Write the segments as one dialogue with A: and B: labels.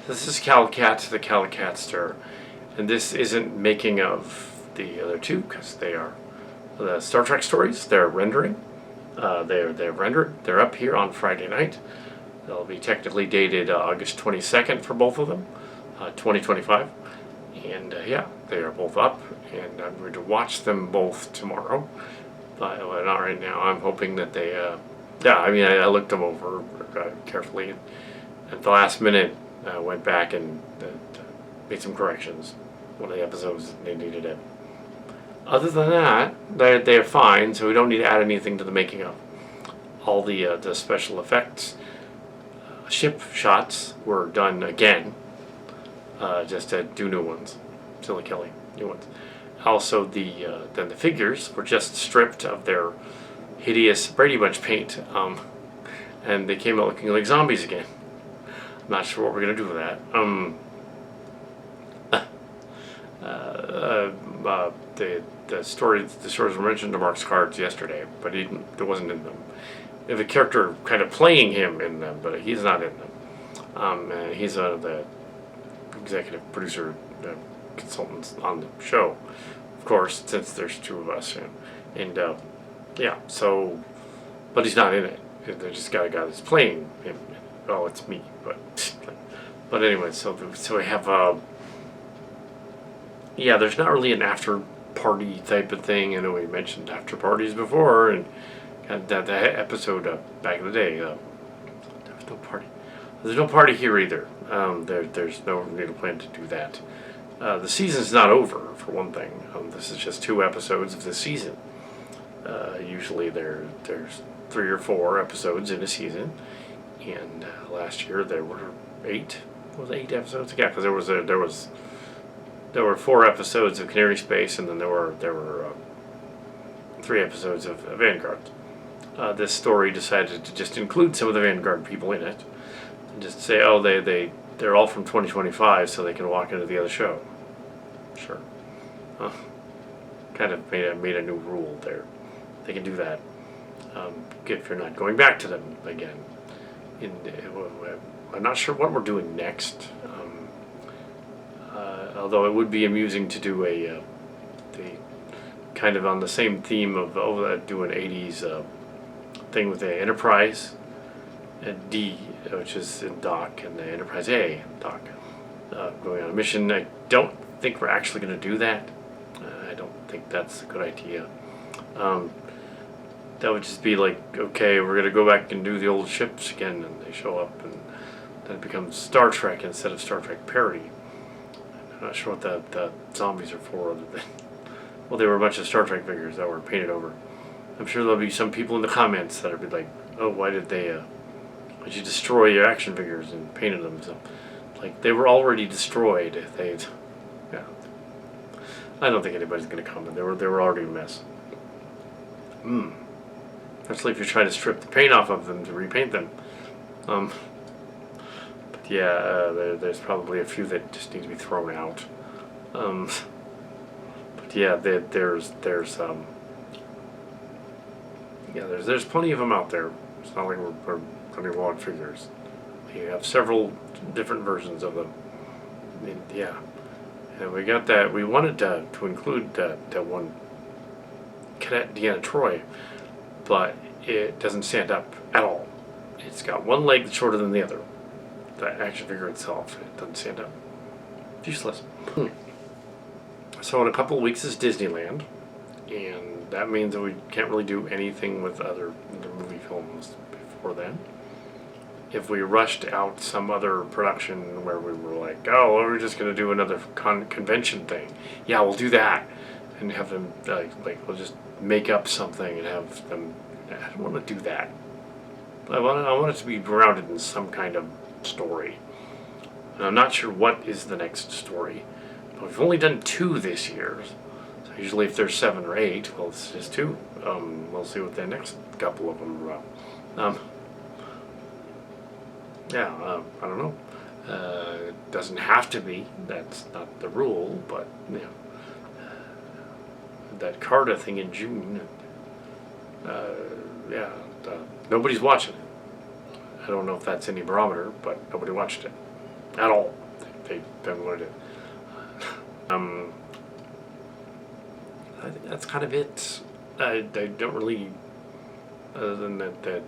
A: This is Cat, the Catster, and this isn't making of the other two because they are the Star Trek stories. They're rendering. They're rendered. They're up here on Friday night. They'll be technically dated August 22nd for both of them, 2025. And yeah, they are both up, and I'm going to watch them both tomorrow. But not right now. I'm hoping that they. Yeah, I mean, I looked them over carefully. At the last minute, went back and made some corrections. One of the episodes they needed it. Other than that, they are fine. So we don't need to add anything to the making of. All the special effects, ship shots were done again. Just to do new ones, Silly Kelly, new ones. Also, then the figures were just stripped of their hideous Brady Bunch paint, and they came out looking like zombies again. I'm not sure what we're gonna do with that. The stories were mentioned to Mark's cards yesterday, but it wasn't in them. They have a character kind of playing him in them, but he's not in them. And he's the executive producer, consultants on the show, of course, since there's two of us, and yeah. So, but he's not in it. They just got a guy that's playing him. Oh, it's me, but anyway. So we have yeah. There's not really an after party type of thing. I know we mentioned after parties before, and that episode back in the day. There was no party. There's no party here either. There's no real plan to do that. The season's not over, for one thing. This is just 2 episodes of the season. Usually there's 3 or 4 episodes in a season, and last year there were 8. Was it 8 episodes? Yeah, because there were 4 episodes of Canary Space, and then there were 3 episodes of Vanguard. This story decided to just include some of the Vanguard people in it. Just say, oh, they're all from 2025, so they can walk into the other show. Sure. Kind of made a new rule there. They can do that if you're not going back to them again. I'm not sure what we're doing next. Although it would be amusing to do the kind of on the same theme of do an 80s thing with the Enterprise. And D, which is in Doc, and the Enterprise A, Doc, going on a mission. I don't think we're actually going to do that. I don't think that's a good idea. That would just be like, okay, we're going to go back and do the old ships again, and they show up, and then it becomes Star Trek instead of Star Trek parody. I'm not sure what the zombies are for, other than, well, they were a bunch of Star Trek figures that were painted over. I'm sure there'll be some people in the comments that'll be like, oh, why did you destroy your action figures and painted them? So, like, they were already destroyed. Yeah. I don't think anybody's going to comment. They were already a mess. Especially if you try to strip the paint off of them to repaint them. But yeah, there's probably a few that just need to be thrown out. But yeah, there's plenty of them out there. It's not like we're running log figures. We have several different versions of them. Yeah. And we got that. We wanted to include that one Cadet Deanna Troi, but it doesn't stand up at all. It's got one leg that's shorter than the other. The action figure itself, it doesn't stand up. Useless. So in a couple of weeks is Disneyland, and that means that we can't really do anything with other movie films before then. If we rushed out some other production where we were like, oh, well, we're just going to do another convention thing. Yeah, we'll do that. And have them, like we'll just make up something and have them, I don't want to do that. I want it to be grounded in some kind of story. And I'm not sure what is the next story. But we've only done 2 this year. So usually if there's 7 or 8, well, it's just 2. We'll see what the next couple of them are about. Yeah, I don't know. It doesn't have to be. That's not the rule, but, you know. That Carta thing in June, yeah, nobody's watching it. I don't know if that's any barometer, but nobody watched it. at all. They haven't learned it. I think that's kind of it. I don't really, other than that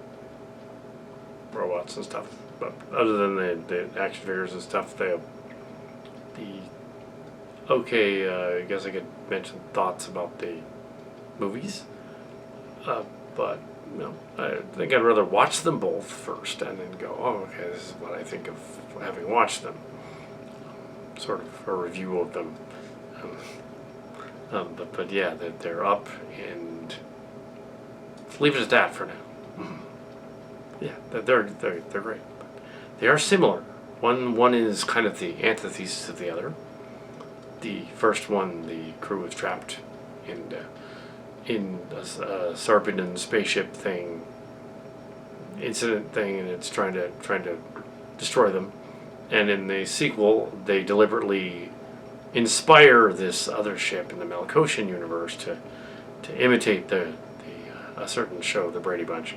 A: robots and stuff, but other than the action figures and stuff, I guess I could mention thoughts about the movies, but I think I'd rather watch them both first and then go, oh, okay, this is what I think of having watched them. Sort of a review of them. But yeah, they're up, and let's leave it at that for now. Yeah, they're great. They are similar. One is kind of the antithesis of the other. The first one, the crew is trapped in a Sarpedon spaceship incident thing, and it's trying to destroy them. And in the sequel, they deliberately inspire this other ship in the Malkosian universe to imitate a certain show, the Brady Bunch,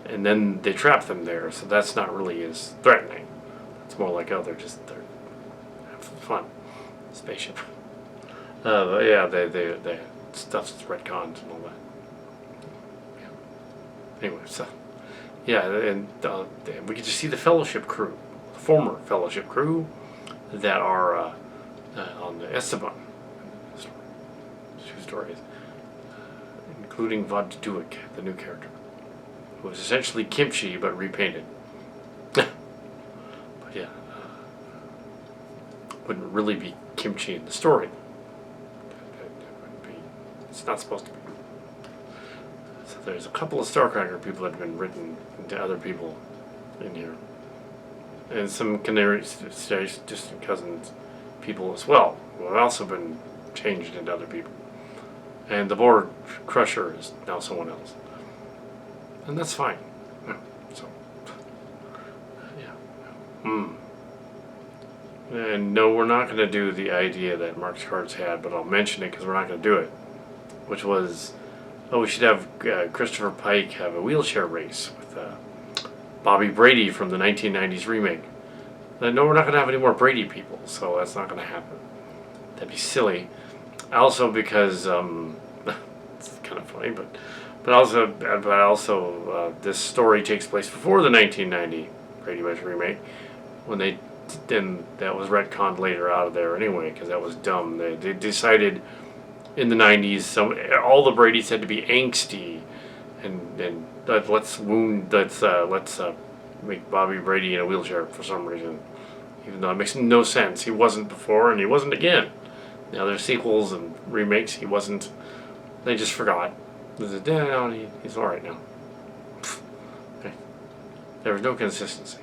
A: and then they trap them there. So that's not really as threatening. It's more like, oh, they're having fun, spaceship. But yeah, they stuff's retcons and all that. Yeah. Anyway, so yeah, and we get to see the Fellowship crew, the former Fellowship crew, that are on the Esteban. Two stories, including Vod Duick, the new character, who is essentially Kimchi but repainted. But yeah, wouldn't really be Kimchi in the story. It's not supposed to be. So there's a couple of Starcracker people that have been written into other people in here. And some Canary distant cousins people as well, who have also been changed into other people. And the Board Crusher is now someone else. And that's fine. So, yeah. And no, we're not going to do the idea that Mark's Cards had, but I'll mention it because we're not going to do it. Which was, we should have Christopher Pike have a wheelchair race with Bobby Brady from the 1990s remake. No, we're not going to have any more Brady people, so that's not going to happen. That'd be silly. Also because it's kind of funny, but also this story takes place before the 1990 Brady Bunch remake, when that was retconned later out of there anyway, because that was dumb. They decided in the 90s all the Bradys had to be angsty, and let's make Bobby Brady in a wheelchair for some reason, even though it makes no sense. He wasn't before and he wasn't again. The other sequels and remakes, he wasn't. They just forgot. They said, no, he's alright now. Okay. There was no consistency.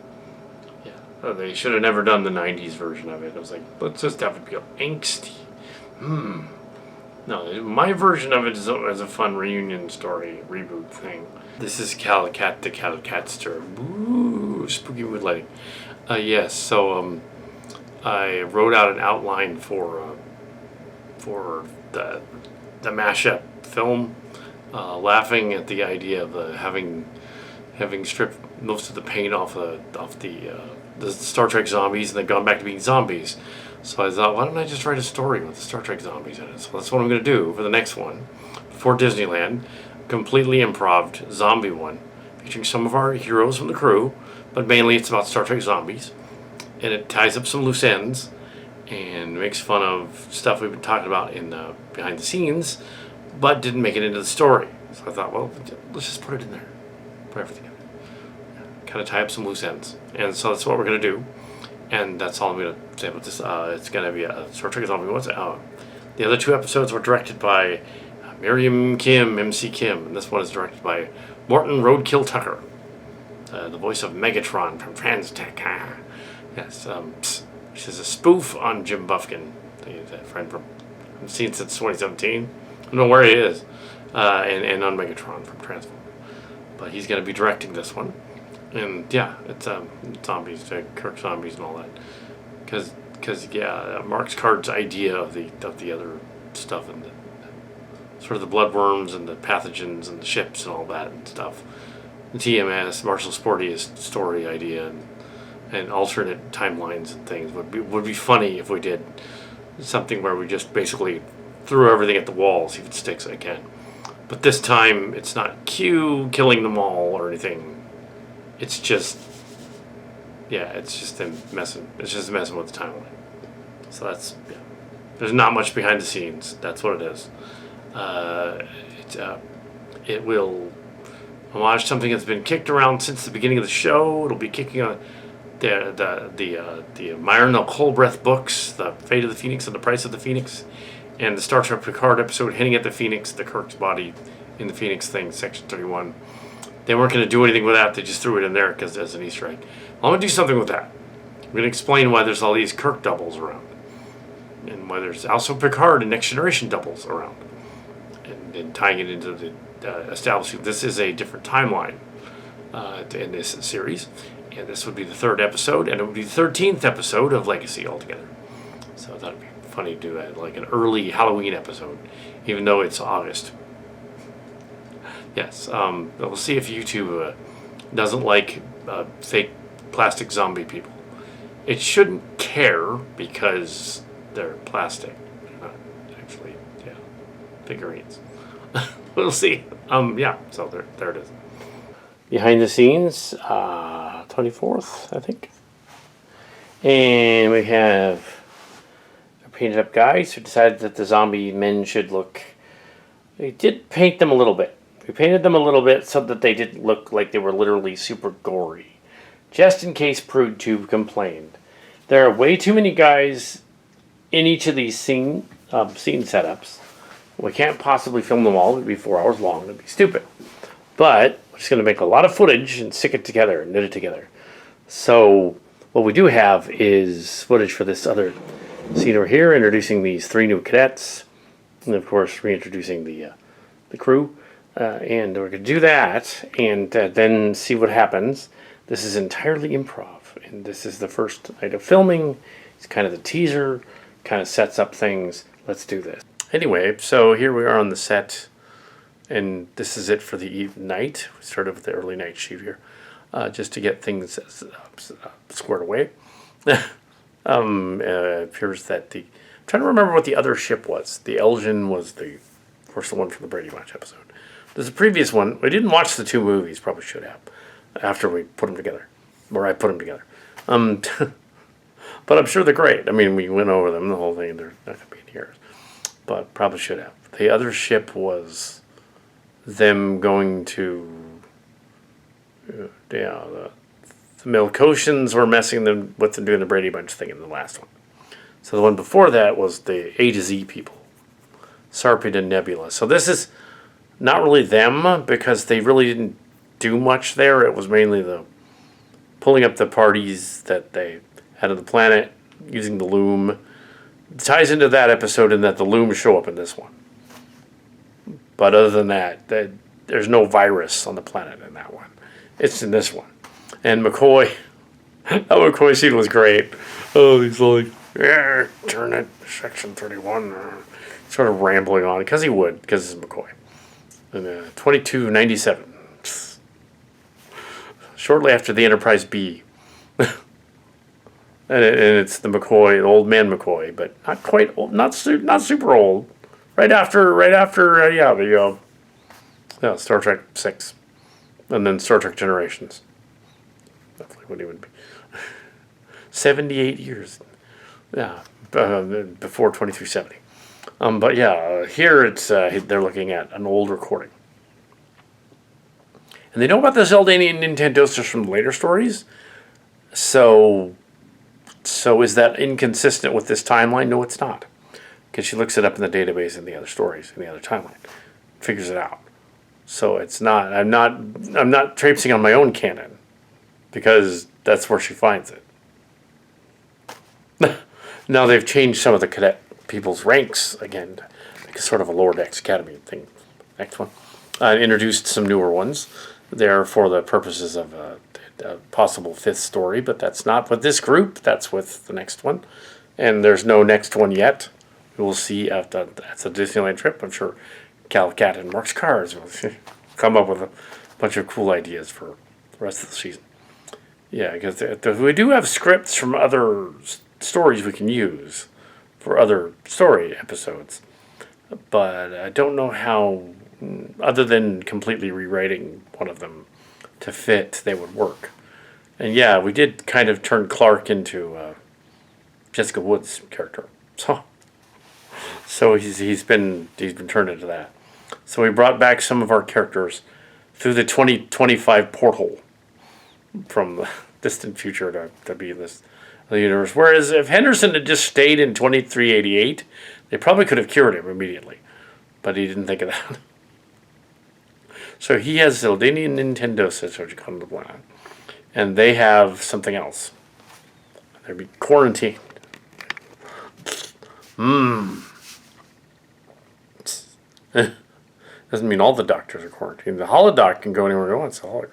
A: Yeah. They should have never done the 90s version of it. I was like, let's just have it be angsty. No, my version of it is a fun reunion story, reboot thing. This is Calicat the Calicatster. Woo, spooky mood lighting. Yes, so I wrote out an outline for the mashup film, laughing at the idea of having stripped most of the paint off the Star Trek zombies and they've gone back to being zombies. So I thought, why don't I just write a story with the Star Trek zombies in it? So that's what I'm going to do for the next one. For Disneyland, completely improv zombie one, featuring some of our heroes from the crew, but mainly it's about Star Trek zombies. And it ties up some loose ends and makes fun of stuff we've been talking about in behind the scenes, but didn't make it into the story. So I thought, well, let's just put it in there. Put everything in there. Kind of tie up some loose ends. And so that's what we're going to do. And that's all I'm going to say about this. It's going to be a Star Trek zombie. The other two episodes were directed by Miriam Kim, MC Kim. And this one is directed by Morton Roadkill Tucker, the voice of Megatron from Transtech. Yes, which is a spoof on Jim Bufkin, that friend from I've seen since 2017. I don't know where he is, and on Megatron from Transformers. But he's going to be directing this one. And yeah, it's zombies, Kirk zombies and all that. Because Mark's Card's idea of the other stuff and sort of the bloodworms and the pathogens and the ships and all that and stuff. The TMS, Marshall Sporty's story idea, and alternate timelines and things. Would be funny if we did something where we just basically threw everything at the wall, see if it sticks again. But this time, it's not Q killing them all or anything. It's just, yeah, it's just them messing. It's just messing with the timeline. So that's, yeah. There's not much behind the scenes. That's what it is. It will homage something that's been kicked around since the beginning of the show. It'll be kicking on the Myrna Colbreth books, The Fate of the Phoenix and the Price of the Phoenix, and the Star Trek Picard episode, Hitting at the Phoenix, the Kirk's body in the Phoenix thing, Section 31. They weren't going to do anything with that. They just threw it in there because as an Easter egg. Well, I'm going to do something with that. I'm going to explain why there's all these Kirk doubles around. And why there's also Picard and Next Generation doubles around. And tying it into the establishing this is a different timeline in this series. And this would be the 3rd episode, and it would be the 13th episode of Legacy altogether. So I thought it'd be funny to do that, like an early Halloween episode, even though it's August. Yes, we'll see if YouTube doesn't like fake plastic zombie people. It shouldn't care because they're plastic. They're not actually, figurines. We'll see. Yeah, so there it is. Behind the scenes, 24th, I think. And we have painted up guys who decided that the zombie men should look. We did paint them a little bit. We painted them a little bit so that they didn't look like they were literally super gory. Just in case Prude Tube complained. There are way too many guys in each of these scene setups. We can't possibly film them all. It would be 4 hours long. It would be stupid. But we're just going to make a lot of footage and stick it together and knit it together. So what we do have is footage for this other scene over here, introducing these 3 new cadets. And of course, reintroducing the crew. And we're going to do that and then see what happens. This is entirely improv. And this is the first night of filming. It's kind of the teaser. Kind of sets up things. Let's do this. Anyway, so here we are on the set. And this is it for the night. We started with the early night shoot here. Just to get things squared away. Appears that I'm trying to remember what the other ship was. The Elgin was the first one from the Brady Bunch episode. There's a previous one. We didn't watch the 2 movies. Probably should have. After we put them together. Or I put them together. But I'm sure they're great. I mean, we went over them, the whole thing. They're not going to be in here. But probably should have. The other ship was them going to... the Melkoshians were messing them with them doing the Brady Bunch thing in the last one. So the one before that was the A to Z people. Sarped and Nebula. So this is not really them because they really didn't do much there. It was mainly the pulling up the parties that they had on the planet using the loom. It ties into that episode in that the looms show up in this one. But other than that, there's no virus on the planet in that one. It's in this one. And McCoy, that McCoy scene was great. Oh, he's like, yeah, turn it, Section 31. Sort of rambling on, because he would, because it's McCoy. And 2297. Shortly after the Enterprise B. and it's the McCoy, the old man McCoy, but not quite old, not super old. Right after, Star Trek 6. And then Star Trek Generations. Definitely what he would be. 78 years. Yeah, before 2370. But yeah, here it's they're looking at an old recording. And they know about the Zeldanian Nintendosters from later stories. So is that inconsistent with this timeline? No, it's not. Because she looks it up in the database in the other stories, in the other timeline. Figures it out. So it's not, I'm not traipsing on my own canon. Because that's where she finds it. Now they've changed some of the cadet people's ranks again. Like sort of a lower decks academy thing. Next one. Introduced some newer ones. There for the purposes of a possible 5th story. But that's not with this group. That's with the next one. And there's no next one yet. We'll see after that's a Disneyland trip. I'm sure Cal Cat and Mark's Cars will come up with a bunch of cool ideas for the rest of the season. Yeah, because we do have scripts from other stories we can use for other story episodes. But I don't know how, other than completely rewriting one of them to fit, they would work. And yeah, we did kind of turn Clark into Jessica Wood's character. So he's been turned into that. So we brought back some of our characters through the 2025 portal from the distant future to be in the universe. Whereas if Henderson had just stayed in 2388, they probably could have cured him immediately. But he didn't think of that. So he has Zildanian Nintendo Switch on the planet. And they have something else. They'd be quarantined. Doesn't mean all the doctors are quarantined. The holodoc can go anywhere he wants. The hologram.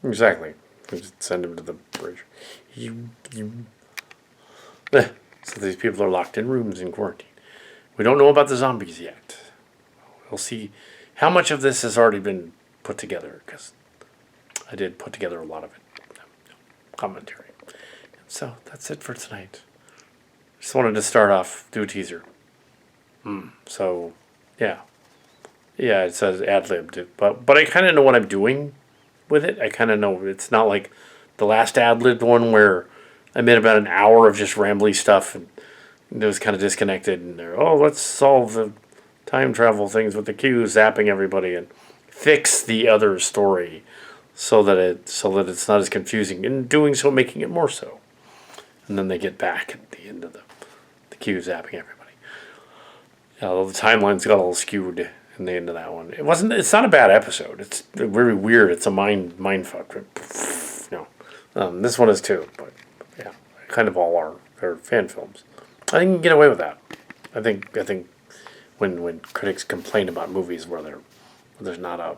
A: Exactly. We just send him to the bridge. So these people are locked in rooms in quarantine. We don't know about the zombies yet. We'll see how much of this has already been put together, because I did put together a lot of it. Commentary. So that's it for tonight. Just wanted to start off, do a teaser. So, yeah. Yeah, it says ad-libbed. But I kind of know what I'm doing with it. I kind of know. It's not like the last ad-libbed one where I made about an hour of just rambly stuff and it was kind of disconnected. And they're, let's solve the time travel things with the Q zapping everybody and fix the other story so that it's not as confusing. In doing so, making it more so. And then they get back at the end of the Q zapping everybody. Although the timeline's got a little skewed in the end of that one. It's not a bad episode. It's very weird. It's a mind fuck. This one is too, but yeah, kind of all are. They're fan films. I think you can get away with that. I think when critics complain about movies where there's not a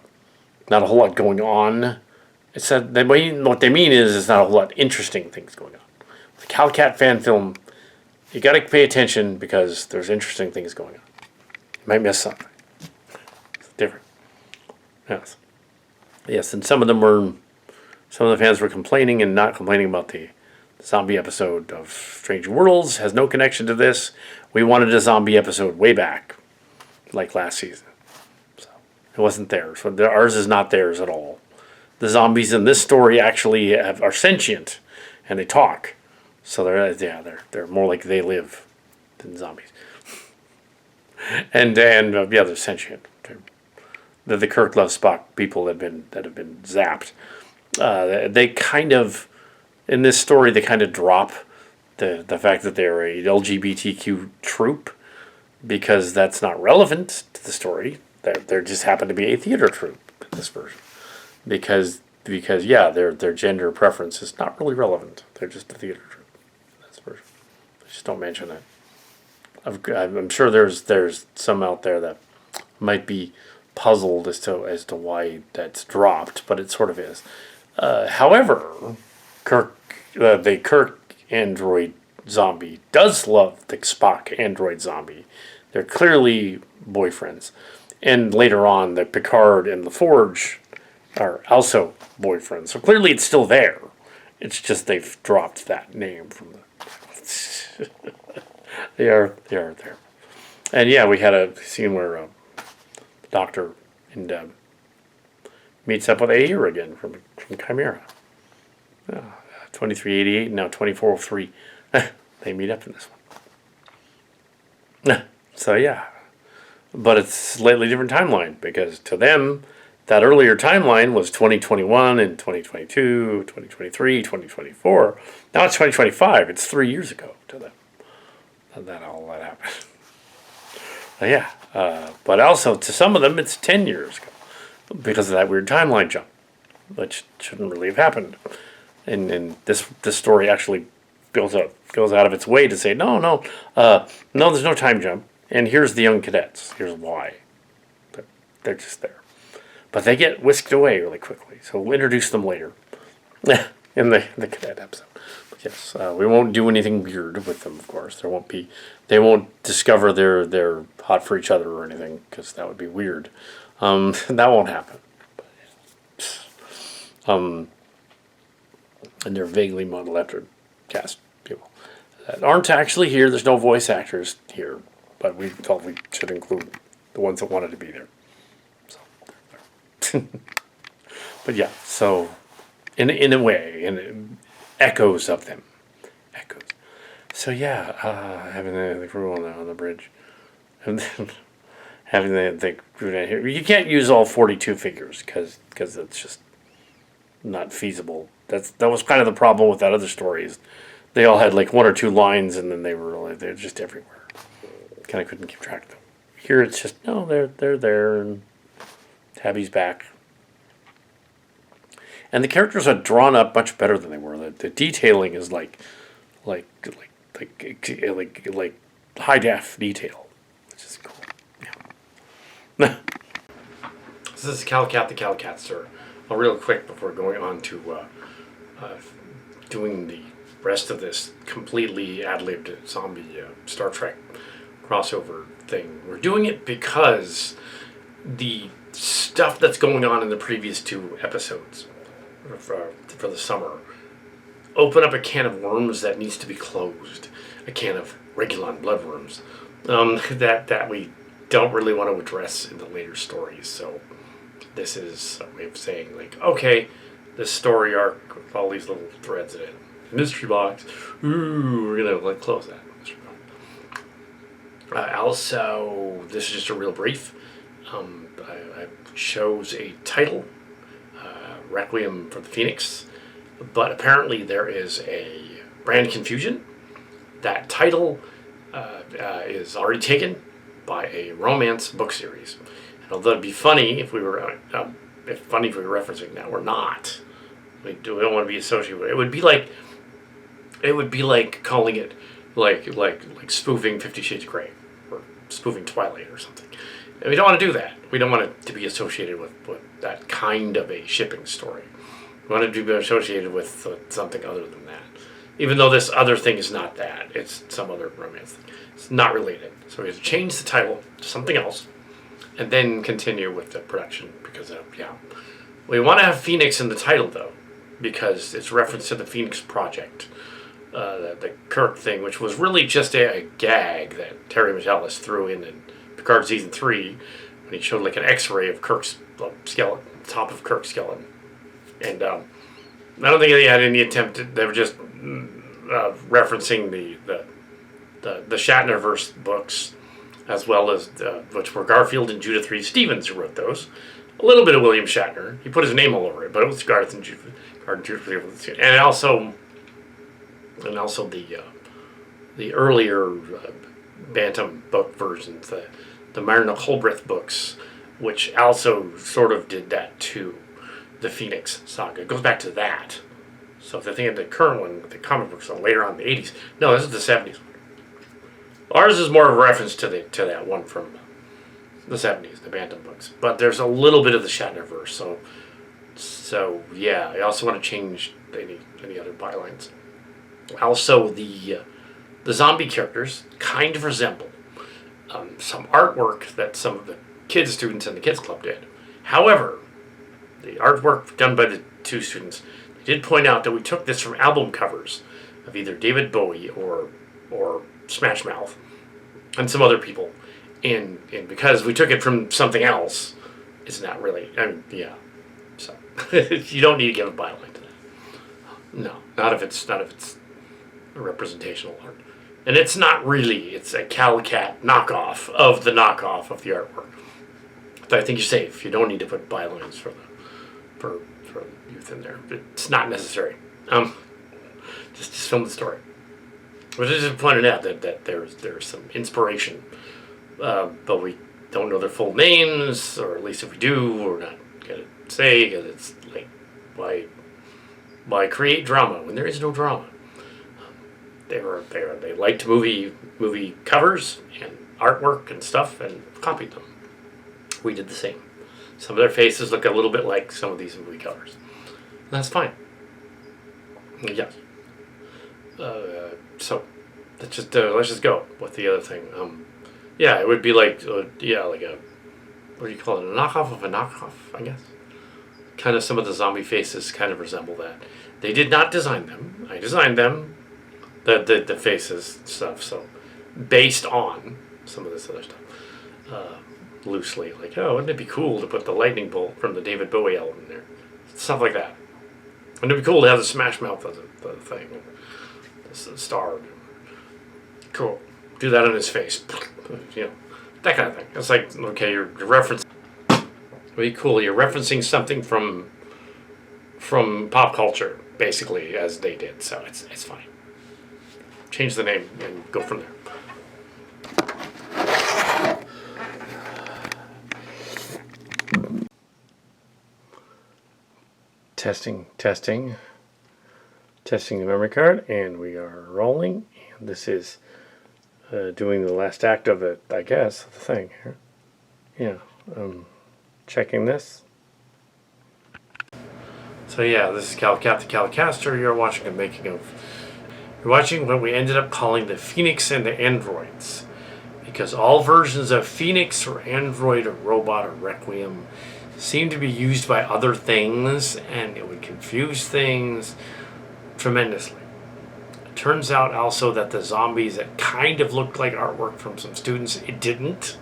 A: whole lot going on, it's that what they mean is not a whole lot of interesting things going on. The Calcat fan film, you got to pay attention because there's interesting things going on. You might miss something. It's different. Yes, and some of the fans were complaining and not complaining about the zombie episode of Strange Worlds. Has no connection to this. We wanted a zombie episode way back, like last season. So it wasn't there. So ours is not theirs at all. The zombies in this story actually are sentient, and they talk. So they're more like they live than zombies. and they're sentient. They're the Kirk Love Spock people that have been zapped. They kind of, in this story, they kind of drop the fact that they're a LGBTQ troop because that's not relevant to the story. They just happen to be a theater troupe in this version because their gender preference is not really relevant. They're just a theater troupe in this version. Just don't mention that. I'm sure there's some out there that might be puzzled as to why that's dropped, but it sort of is. However, the Kirk android zombie does love the Spock android zombie. They're clearly boyfriends. And later on, the Picard and the Forge are also boyfriends. So clearly it's still there. It's just they've dropped that name from the... They are there. And yeah, we had a scene where the Doctor meets up with Ayer again from Chimera. 2388, now 2403. They meet up in this one. So yeah. But it's a slightly different timeline because to them, that earlier timeline was 2021 and 2022, 2023, 2024. Now it's 2025. It's 3 years ago to them. That happened. Yeah. But also to some of them, it's 10 years ago because of that weird timeline jump, which shouldn't really have happened. And this story actually goes out of its way to say, no, there's no time jump. And here's the young cadets. Here's why. They're just there. But they get whisked away really quickly. So we'll introduce them later in the cadet episode. But yes, we won't do anything weird with them, of course. They won't discover they're hot for each other or anything, because that would be weird. That won't happen. and they're vaguely modeled after cast people that aren't actually here. There's no voice actors here, but we felt we should include the ones that wanted to be there. So, but yeah, so in a way, in echoes of them, echoes. So yeah, having the crew on the bridge, and then having the crew down here. You can't use all 42 figures because it's just not feasible. That was kind of the problem with that other story. Is they all had like one or two lines, and then they're just everywhere. Kind of couldn't keep track of them. Here it's just no, they're there, and Tabby's back. And the characters are drawn up much better than they were. The detailing is like high def detail, which is cool. Yeah. This is Calicat the Calicatster. Well, real quick before going on to doing the rest of this completely ad-libbed zombie Star Trek crossover thing. We're doing it because the stuff that's going on in the previous two episodes for the summer open up a can of worms that needs to be closed. A can of Regulon bloodworms that we don't really want to address in the later stories. So this is a way of saying, like, okay, this story arc with all these little threads in it. Mystery box. Ooh, we're going to like close that. Mystery box. Also, this is just a real brief. I chose a title, Requiem for the Phoenix, but apparently there is a brand confusion. That title is already taken by a romance book series. And although it'd be funny if we were referencing that, we're not. We don't want to be associated with it. It would be like calling it like spoofing 50 Shades of Grey or spoofing Twilight or something. And we don't want to do that. We don't want it to be associated with that kind of a shipping story. We want it to be associated with something other than that. Even though this other thing is not that. It's some other romance thing. It's not related. So we have to change the title to something else and then continue with the production because, we want to have Phoenix in the title, though, because it's reference to the Phoenix Project, the Kirk thing, which was really just a gag that Terry Matalas threw in Picard Season 3 when he showed like an x-ray of Kirk's skeleton, top of Kirk's skeleton. And I don't think they had any attempt. They were just referencing the Shatnerverse books, as well as which were Garfield and Judith Reed Stevens who wrote those. A little bit of William Shatner. He put his name all over it, but it was Garth and Judith Reed, and also the earlier Bantam book versions, the Myrna Holbrith books, which also sort of did that too. The Phoenix saga. It goes back to that. So if they're thinking the current one, the comic books are later on in the 80s. No, this is the 70s one. Ours is more of a reference to that one from the 70s, the Bantam books. But there's a little bit of the Shatnerverse. So yeah, I also want to change any other bylines. Also, the zombie characters kind of resemble some artwork that some of the kids students in the kids club did. However, the artwork done by the two students, they did point out that we took this from album covers of either David Bowie or Smash Mouth and some other people, and because we took it from something else, it's not really. So you don't need to give a byline to that. No, not if it's a representational art, and it's not really. It's a Calicat knockoff of the knockoff of the artwork. So I think you're safe. You don't need to put bylines for youth in there. It's not necessary. Just film the story. But I just pointed out that there's some inspiration, but we don't know their full names, or at least if we do, we're not gonna say, because it's like, why create drama when there is no drama? They liked movie covers and artwork and stuff and copied them. We did the same. Some of their faces look a little bit like some of these movie covers. And that's fine. Yes. So let's just go with the other thing. It would be like like a, what do you call it? A knockoff of a knockoff, I guess. kind of some of the zombie faces kind of resemble that. They did not design them. I designed them, the faces stuff. So based on some of this other stuff, loosely, like, oh, wouldn't it be cool to put the lightning bolt from the David Bowie album in there, stuff like that. Wouldn't it be cool to have the Smash Mouth as the thing, the star? Cool. Do that on his face, you know, that kind of thing. It's like, okay, you're referencing. Really cool. You're referencing something from pop culture, basically, as they did. So it's fine. Change the name and go from there. Testing the memory card, and we are rolling. And this is doing the last act of it, I guess, the thing here. Yeah. Checking this. So yeah, this is Calicat the Calicaster. You're watching a making of. You're watching what we ended up calling the Phoenix and the Androids, because all versions of Phoenix or Android or Robot or Requiem seem to be used by other things, and it would confuse things tremendously. It turns out also that the zombies that kind of looked like artwork from some students, it didn't.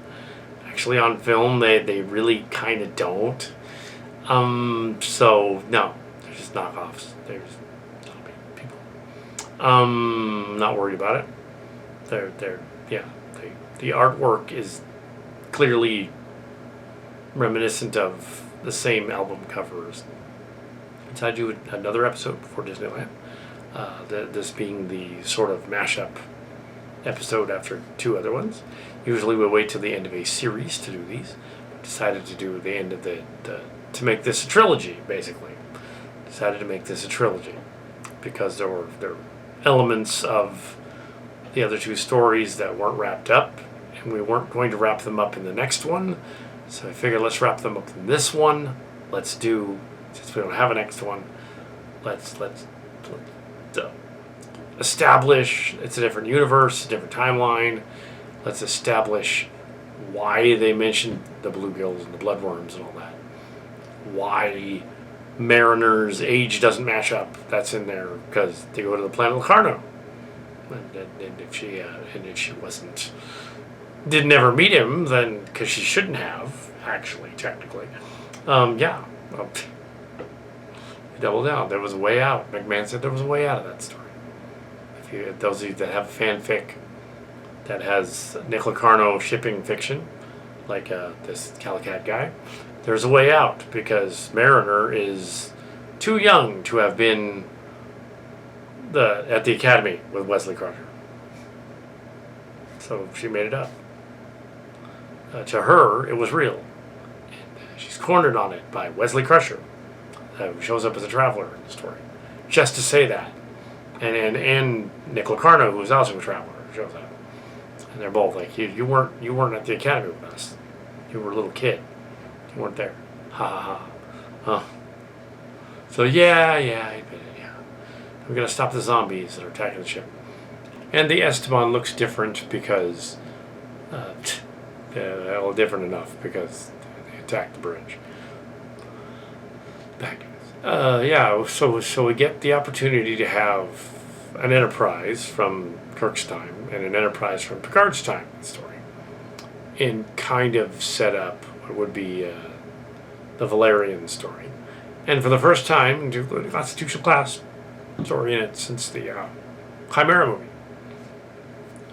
A: Actually, on film, they really kind of don't. So no, they're just knockoffs. They're just zombie people. Not worried about it. The artwork is clearly reminiscent of the same album covers. So I do another episode before Disneyland. This being the sort of mashup episode after two other ones. Usually we wait till the end of a series to do these. Decided to do the end of to make this a trilogy, basically. Decided to make this a trilogy because there were elements of the other two stories that weren't wrapped up, and we weren't going to wrap them up in the next one. So I figured, let's wrap them up in this one. Let's do, since we don't have a next one, let's establish it's a different universe, a different timeline. Let's establish why they mentioned the bluegills and the bloodworms and all that. Why Mariner's age doesn't match up. That's in there because they go to the planet Locarno. And if she wasn't, didn't ever meet him, then because she shouldn't have, actually, technically. Double down. There was a way out. McMahon said there was a way out of that story. If those of you that have fanfic that has Nick Locarno shipping fiction, like this Calicat guy, there's a way out because Mariner is too young to have been at the academy with Wesley Crusher. So she made it up. To her, it was real. And she's cornered on it by Wesley Crusher, who shows up as a traveler in the story. Just to say that. And Nick Locarno, who's also a traveler, shows up. And they're both like, you weren't at the academy with us. You were a little kid. You weren't there. Ha ha ha. Huh. So yeah. We're gonna stop the zombies that are attacking the ship. And the Esteban looks different because different enough because they attacked the bridge. Back. So we get the opportunity to have an Enterprise from Kirk's time and an Enterprise from Picard's time in the story, and kind of set up what would be the Valerian story. And for the first time, the Constitutional Class story in it since the Chimera movie.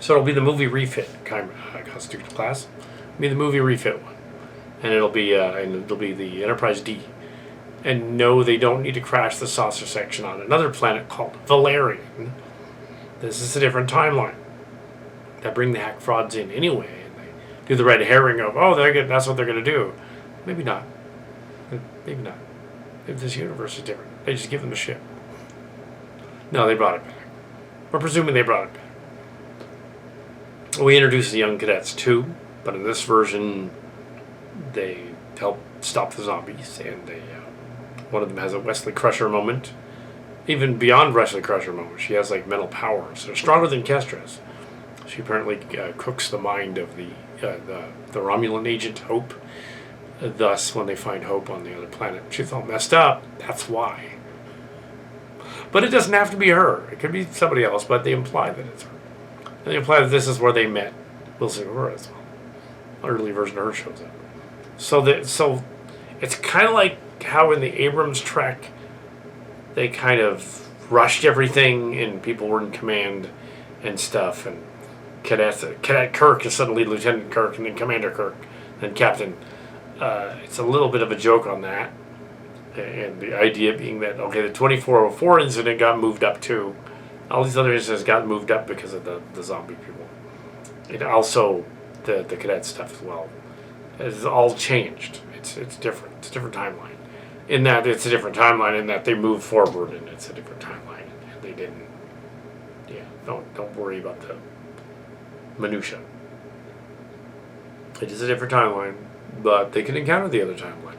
A: So it'll be the movie refit Constitutional Class. It'll be the movie refit one, and it'll be the Enterprise D. And no, they don't need to crash the saucer section on another planet called Valerian. This is a different timeline. They bring the hack frauds in anyway, and they do the red herring of, that's what they're going to do. Maybe not. Maybe not. If this universe is different, they just give them a ship. No, they brought it back. We're presuming they brought it back. We introduced the young cadets too, but in this version, they help stop the zombies, and one of them has a Wesley Crusher moment. Even beyond Wesley Crusher moment, she has like mental powers. They're stronger than Kestra's. She apparently cooks the mind of the Romulan agent Hope, Thus, when they find hope on the other planet, she's all messed up. That's why. But it doesn't have to be her. It could be somebody else, but they imply that it's her. And they imply that this is where they met Wilson Aurora as well. An early version of her shows up. So it's kind of like how in the Abrams Trek, they kind of rushed everything and people were in command and stuff. And Cadet Kirk is suddenly Lieutenant Kirk and then Commander Kirk, then Captain. It's a little bit of a joke on that. And the idea being that, okay, the 2404 incident got moved up too. All these other incidents got moved up because of the zombie people. And also the cadet stuff as well. It's all changed. It's different. It's a different timeline. In that it's a different timeline in that they moved forward and it's a different timeline. And they didn't, don't worry about the minutia. It is a different timeline, but they can encounter the other timeline.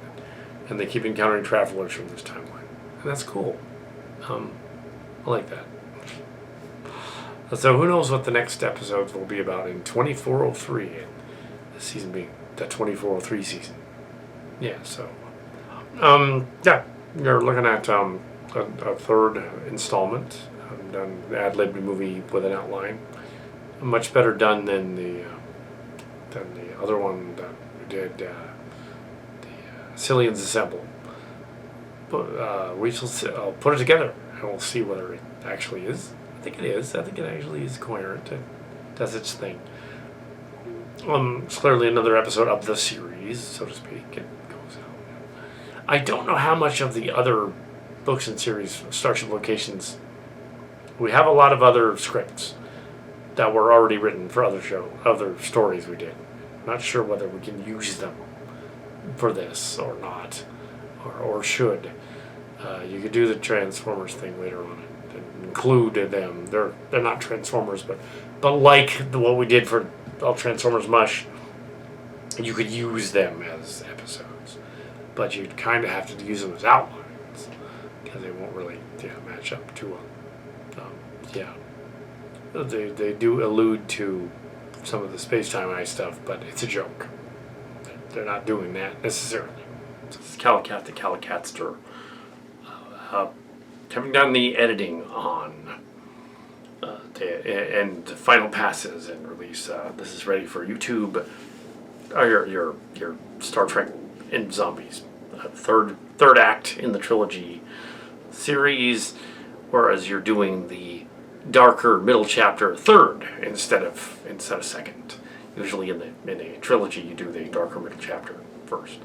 A: And they keep encountering travelers from this timeline. And that's cool. I like that. So who knows what the next episodes will be about in 2403, and the season being the 2403 season. Yeah, so you're looking at a third installment. I've done the ad-libbed movie with an outline. Much better done than the other one that we did. Cillian's Assemble. But we shall see, I'll put it together and we'll see whether it actually is. I think it is. I think it actually is coherent and does its thing. It's clearly another episode of the series, so to speak. It goes out. I don't know how much of the other books and series, Starship Locations, we have a lot of other scripts that were already written for other stories we did. I'm not sure whether we can use them for this or not, or should. You could do the Transformers thing later on and include them. They're not Transformers, but like what we did for all Transformers Mush, you could use them as episodes, but you'd kind of have to use them as outlines because they won't really match up too well. They do allude to some of the space-time ice stuff, but it's a joke. They're not doing that necessarily. So this is Calicat the Calicatster having done the editing on and the final passes and release. This is ready for YouTube. Your Star Trek and Zombies third act in the trilogy series, whereas you're doing the darker middle chapter third instead of second. Usually in a trilogy, you do the darker middle chapter first,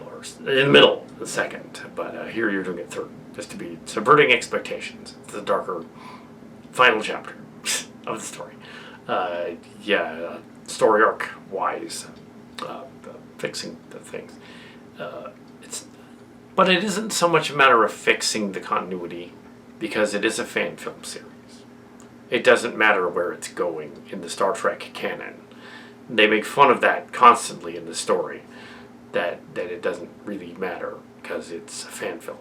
A: or in the middle, the second. But here you're doing it third, just to be subverting expectations. It's the darker final chapter of the story. Story arc wise, fixing the things. But it isn't so much a matter of fixing the continuity, because it is a fan film series. It doesn't matter where it's going in the Star Trek canon. They make fun of that constantly in the story, that it doesn't really matter because it's a fan film.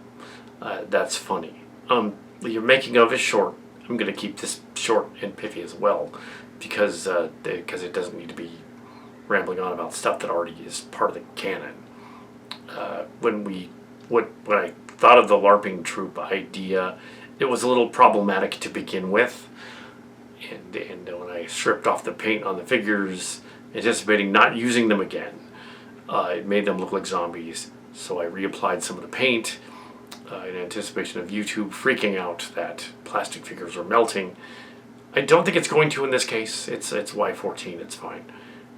A: That's funny. Your making of is short. I'm going to keep this short and pithy as well, because it doesn't need to be rambling on about stuff that already is part of the canon. When I thought of the LARPing troop idea, it was a little problematic to begin with, and when I stripped off the paint on the figures, anticipating not using them again, it made them look like zombies. So I reapplied some of the paint in anticipation of YouTube freaking out that plastic figures are melting. I don't think it's going to in this case. It's Y14. It's fine.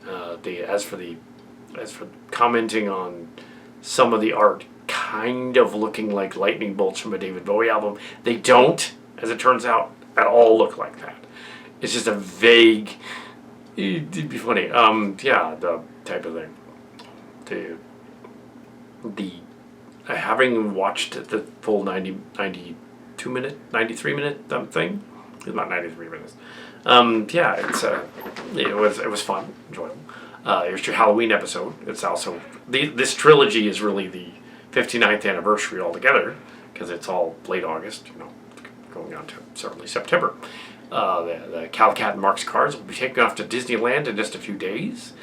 A: As for commenting on some of the art kind of looking like lightning bolts from a David Bowie album, they don't, as it turns out, at all look like that. It's just a vague. It'd be funny. The type of thing. Having watched the full 93 minute thing, it's not 93 minutes. It was fun, enjoyable. Here's your Halloween episode. It's also this trilogy is really the 59th anniversary altogether, because it's all late August, going on to early September. The Calicat and Mark's cars will be taking off to Disneyland in just a few days.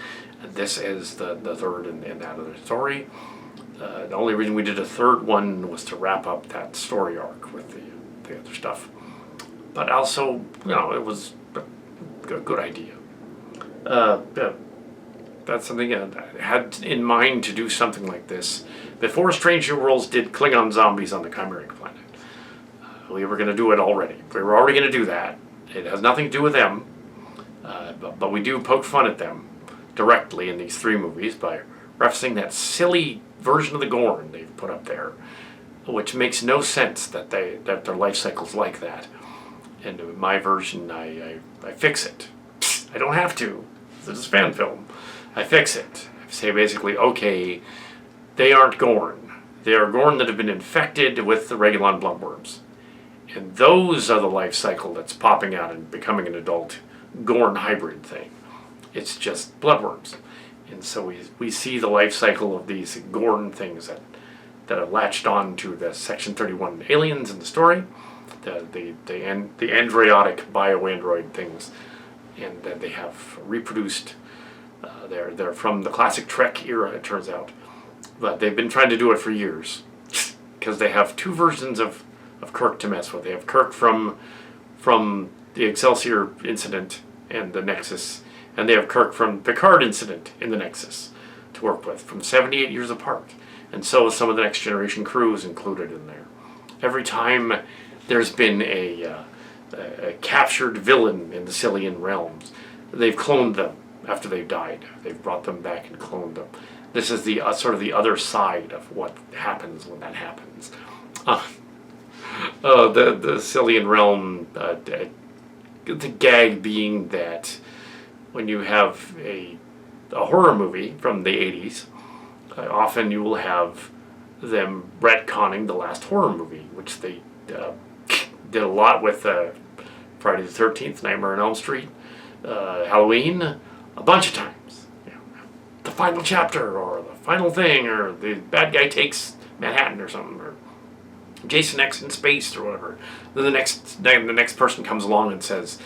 A: And this is the third in that other story. The only reason we did a third one was to wrap up that story arc with the other stuff. But also, it was a good idea. Yeah, that's something I had in mind to do something like this before Strange New Worlds did Klingon zombies on the Chimeric planet. We were going to do it already. We were already going to do that. It has nothing to do with them, but we do poke fun at them directly in these 3 movies by referencing that silly version of the Gorn they've put up there, which makes no sense that their life cycle's like that. And in my version, I fix it. I don't have to. This is fan film. I fix it. I say basically, okay, they aren't Gorn. They are Gorn that have been infected with the Regulon bloodworms. And those are the life cycle that's popping out and becoming an adult Gorn hybrid thing. It's just bloodworms. And so we see the life cycle of these Gorn things that are latched on to the Section 31 aliens in the story, the androidic bio-android things, and that they have reproduced. They're from the classic Trek era, it turns out. But they've been trying to do it for years because they have 2 versions of Kirk to mess with. They have Kirk from the Excelsior incident and the Nexus, and they have Kirk from Picard incident in the Nexus to work with, from 78 years apart. And so some of the Next Generation crew is included in there. Every time there's been a captured villain in the Cillian realms, they've cloned them after they've died. They've brought them back and cloned them. This is the sort of the other side of what happens when that happens. The Cillian realm, the gag being that when you have a horror movie from the 80s, often you will have them retconning the last horror movie, which they did a lot with Friday the 13th, Nightmare on Elm Street, Halloween, a bunch of times. The final chapter, or the final thing, or the bad guy takes Manhattan or something, or Jason X in space or whatever. Then the next person comes along and says,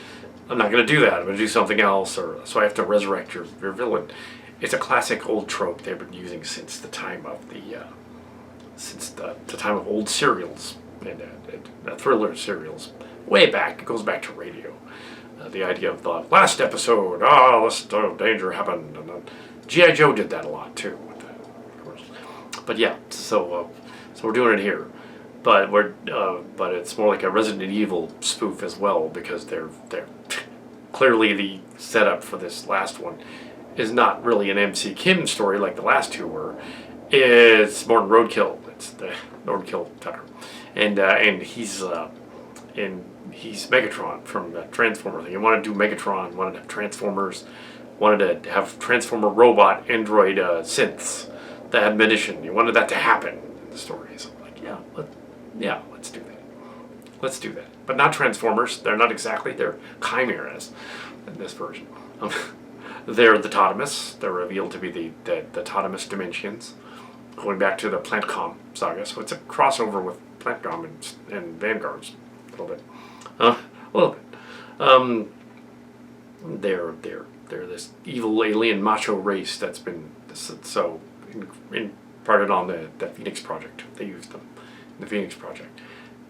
A: I'm not going to do that, I'm going to do something else, or so I have to resurrect your villain. It's a classic old trope they've been using since the time of the time of old serials and thriller serials. Way back, it goes back to radio. The idea of the last episode, this danger happened, and G.I. Joe did that a lot too. But yeah, so we're doing it here. But but it's more like a Resident Evil spoof as well, because they're clearly the setup for this last one is not really an MC Kim story like the last 2 were. It's more Roadkill. It's the Roadkill Tucker, and he's Megatron from the Transformer thing. He wanted to do Megatron, wanted to have Transformers, wanted to have Transformer robot android synths that had munition. He wanted that to happen in the story. So I'm like, let's do that. Let's do that. But not Transformers. They're not exactly. They're chimeras in this version. They're the Totemus. They're revealed to be the Totemus Dimensions, going back to the PlantCom saga. So it's a crossover with PlantCom and Vanguards a little bit. They're this evil alien macho race that's been so imparted on the Phoenix Project. They used them in the Phoenix Project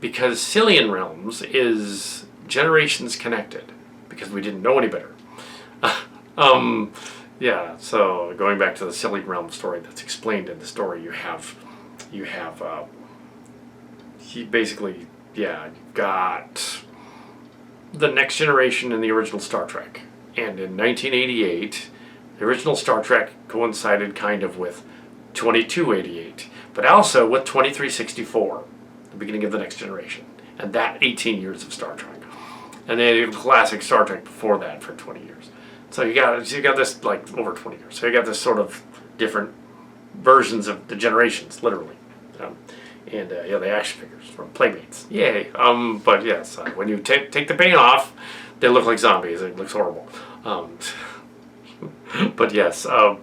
A: because Cillian Realms is generations connected because we didn't know any better. So going back to the Cillian Realm story that's explained in the story, you've got the Next Generation in the original Star Trek. And in 1988, the original Star Trek coincided kind of with 2288, but also with 2364, the beginning of the Next Generation, and that 18 years of Star Trek. And then classic Star Trek before that for 20 years. So you got this like over 20 years. So you got this sort of different versions of the generations, literally. The action figures from Playmates. Yay. But yes, when you take the paint off, they look like zombies. It looks horrible. But yes, I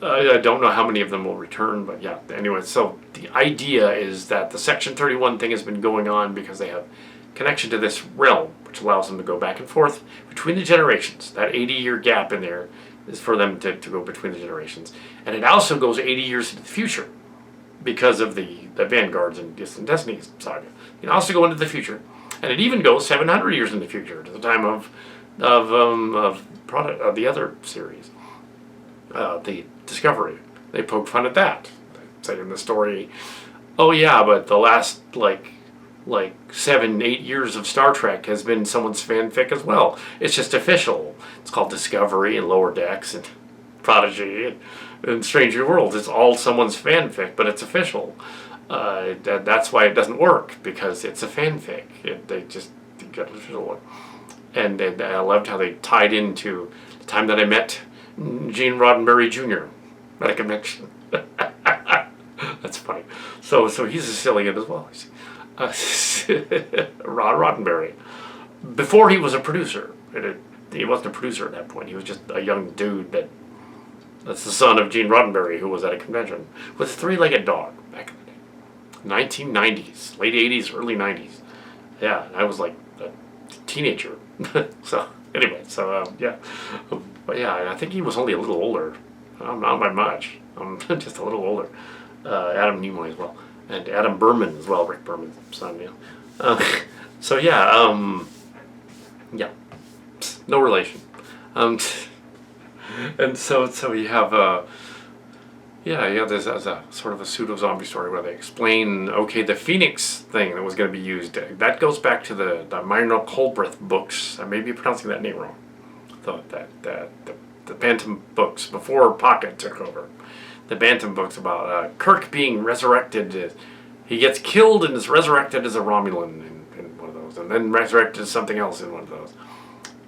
A: don't know how many of them will return, but yeah. Anyway, so the idea is that the Section 31 thing has been going on because they have connection to this realm, which allows them to go back and forth between the generations. That 80-year gap in there is for them to go between the generations. And it also goes 80 years into the future because of the Vanguards and Destiny's saga. You can also go into the future. And it even goes 700 years in the future to the time of the other series, the Discovery. They poke fun at that. They say in the story, oh yeah, but the last like 7-8 years of Star Trek has been someone's fanfic as well. It's just official. It's called Discovery and Lower Decks and Prodigy and Strange New Worlds. It's all someone's fanfic, but it's official. That's why it doesn't work, because it's a fanfic. They got an official one. And I loved how they tied into the time that I met Gene Roddenberry Jr. at a convention. That's funny. So he's a Sicilian as well. Rod Roddenberry. Before he was a producer. He wasn't a producer at that point. He was just a young dude that's the son of Gene Roddenberry, who was at a convention with a three-legged dog back in the day. 1990s, late 80s, early 90s. Yeah, I was like a teenager. So anyway, yeah. But yeah, I think he was only a little older. Not by much. Just a little older. Adam Nimoy as well. And Adam Berman as well, Rick Berman's son, yeah. So yeah, yeah. No relation. And so you have there's a sort of a pseudo-zombie story where they explain, okay, the Phoenix thing that was going to be used, that goes back to the Myrna Colbreth books. I may be pronouncing that name wrong. The Bantam books, before Pocket took over. The Bantam books about Kirk being resurrected. He gets killed and is resurrected as a Romulan in one of those, and then resurrected as something else in one of those.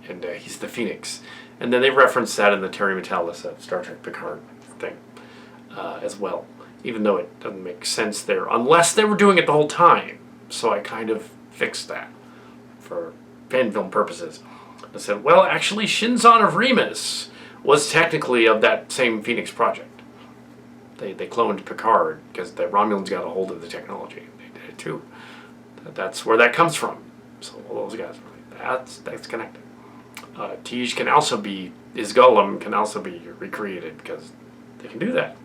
A: And he's the Phoenix. And then they reference that in the Terry Matalas Star Trek Picard thing as well, even though it doesn't make sense there, unless they were doing it the whole time. So I kind of fixed that for fan film purposes. I said, well, actually, Shinzon of Remus was technically of that same Phoenix project. They cloned Picard because the Romulans got a hold of the technology. They did it too. That's where that comes from. So all those guys, that's connected. Tej can also be, his Golem can also be recreated because they can do that.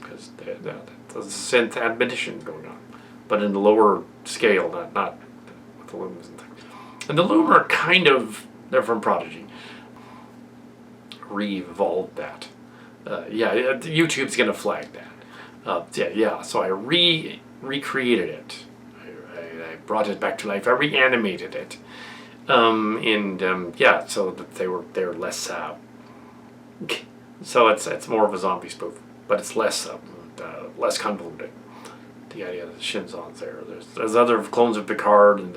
A: Because there's a synth admonition going on. But in the lower scale, not with the looms and things. And the loom are kind of, they're from Prodigy. Re-evolved that. YouTube's going to flag that. So I recreated it. I brought it back to life. I reanimated it. So that they're less. So it's more of a zombie spoof, but it's less convoluted. The idea that Shinzon's there. There's other clones of Picard, and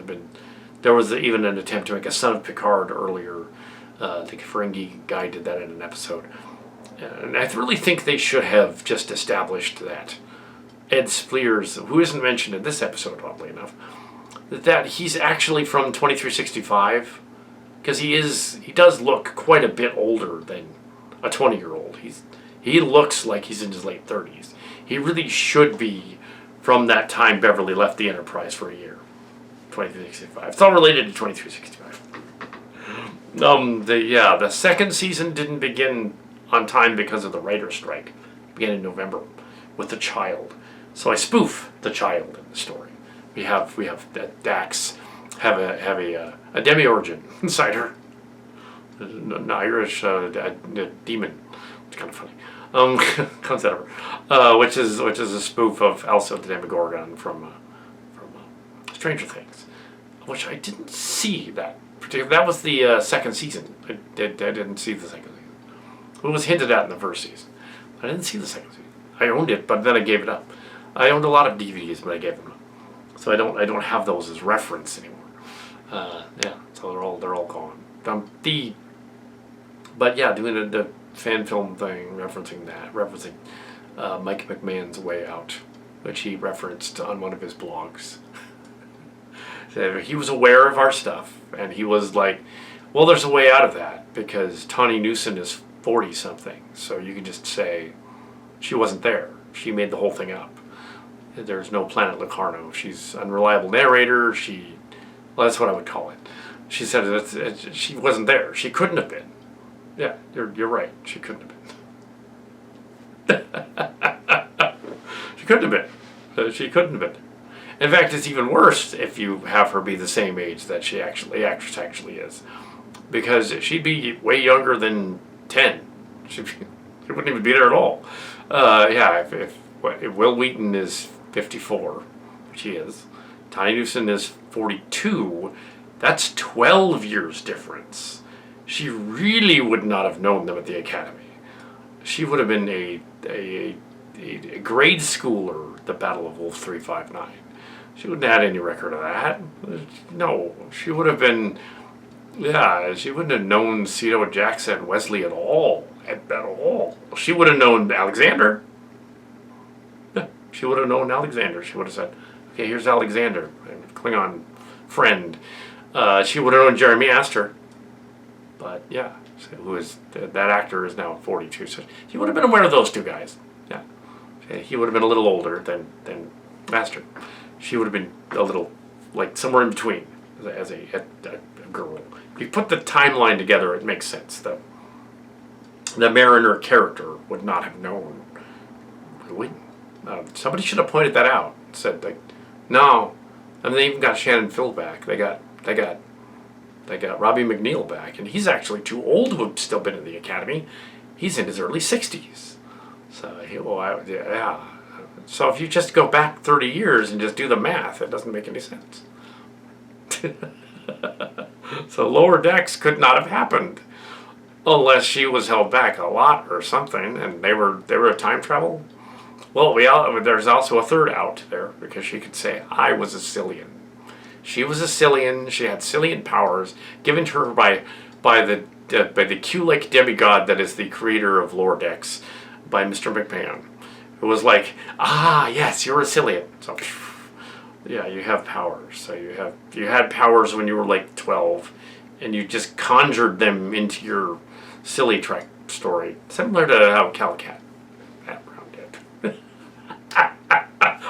A: there was even an attempt to make a son of Picard earlier. The Ferengi guy did that in an episode, and I really think they should have just established that Ed Spleers, who isn't mentioned in this episode, oddly enough, that he's actually from 2365, because he does look quite a bit older than a 20-year-old. He looks like he's in his late 30s. He really should be from that time Beverly left the Enterprise for a year. 2365. It's all related to 2365. The second season didn't begin on time because of the writer's strike. It began in November with the child. So I spoof the child in the story. We have Dax have a demi-origin inside her, an Irish demon. It's kind of funny. Comes out of her, which is a spoof of Elsa the Demogorgon from Stranger Things, which I didn't see that particular. That was the second season. I didn't see the second season. It was hinted at in the first season. I didn't see the second season. I owned it, but then I gave it up. I owned a lot of DVDs, but I gave them up. So I don't have those as reference anymore. So they're all gone. Doing the fan film thing, referencing Mike McMahon's Way Out, which he referenced on one of his blogs. So he was aware of our stuff, and he was like, well, there's a way out of that, because Tawny Newson is 40-something, so you can just say she wasn't there. She made the whole thing up. There's no Planet Locarno. She's unreliable narrator. That's what I would call it. She said that she wasn't there. She couldn't have been. Yeah, you're right. She couldn't have been. She couldn't have been. She couldn't have been. In fact, it's even worse if you have her be the same age that the actress actually is, because she'd be way younger than 10. She wouldn't even be there at all. Yeah, if Will Wheaton is 54, which he is, Tawny Newson is 42. That's 12 years difference. She really would not have known them at the academy. She would have been a grade schooler at the Battle of Wolf 359. She wouldn't have had any record of that. No, she would have been, yeah, she wouldn't have known Cito Jackson and Wesley at all. At all. She would have known Alexander. Yeah, she would have known Alexander. She would have said, okay, here's Alexander, Klingon friend. She would have known Jeremy Astor. But yeah, who is that actor is now 42. So he would have been aware of those two guys. Yeah, he would have been a little older than Astor. She would have been a little, like, somewhere in between as a girl. If you put the timeline together, it makes sense. The Mariner character would not have known. Somebody should have pointed that out. Said, like, no. I mean, they even got Shannon Phil back. They got Robbie McNeil back, and he's actually too old to have still been in the Academy. He's in his early 60s. So, yeah. So if you just go back 30 years and just do the math, it doesn't make any sense. So Lower Decks could not have happened unless she was held back a lot or something, and they were a time travel. Well, there's also a third out there because she could say, I was a Cillian. She was a Cillian. She had Cillian powers given to her by the Q-like demigod that is the creator of Lower Decks, by Mr. McMahon. It was like, yes, you're a Cillian. So, yeah, you have powers. So you had powers when you were like 12, and you just conjured them into your Silly Trek story, similar to how Calicat Brown did.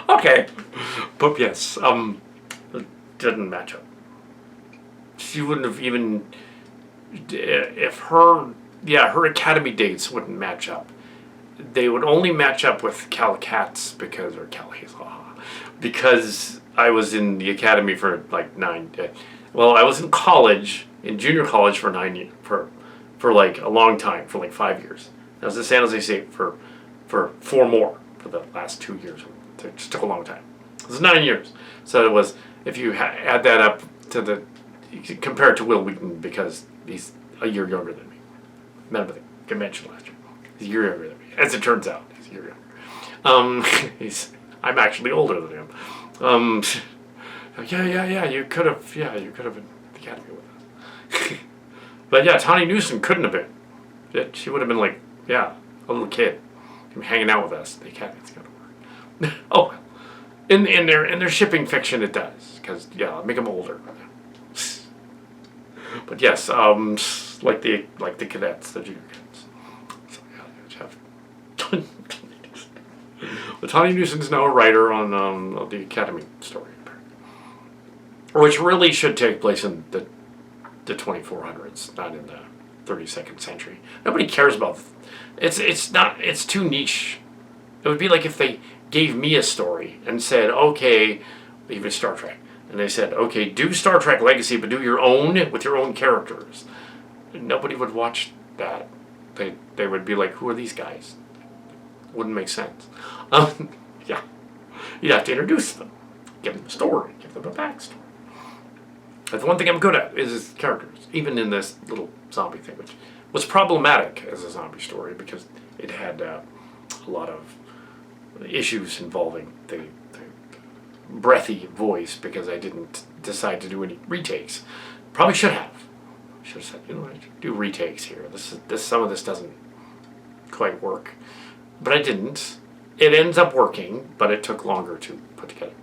A: Okay, but yes, it didn't match up. She wouldn't have even, if her Academy dates wouldn't match up. They would only match up with Calicat's because I was in the Academy for like I was in college, in junior college for 9 years, for like a long time, for like 5 years. I was at San Jose State for 4 more for the last 2 years. It just took a long time. It was 9 years. So it was, if you add that up to compare it to Will Wheaton, because he's a year younger than me. Met him at the convention last year. He's a year younger than me. As it turns out, he's a year younger. I'm actually older than him. Yeah. You could have been at the Academy with us. But yeah, Tawny Newson couldn't have been. She would have been like, a little kid, hanging out with us. The Academy's got to work. Oh well. In their shipping fiction, it does, because make them older. But yes, like the cadets, the junior cadets. So but Tawny Newson's now a writer on the Academy story, which really should take place in the 2400s, not in the 32nd century. Nobody cares about it's too niche. It would be like if they gave me a story and said, okay, even Star Trek, and they said, okay, do Star Trek Legacy, but do your own with your own characters. Nobody would watch that. They would be like, who are these guys? Wouldn't make sense. Yeah. You'd have to introduce them. Give them a story. Give them a backstory. That's one thing I'm good at, is characters. Even in this little zombie thing, which was problematic as a zombie story because it had a lot of issues involving the breathy voice, because I didn't decide to do any retakes. Probably should have. Should have said, I should do retakes here. Some of this doesn't quite work. But I didn't. It ends up working, but it took longer to put together.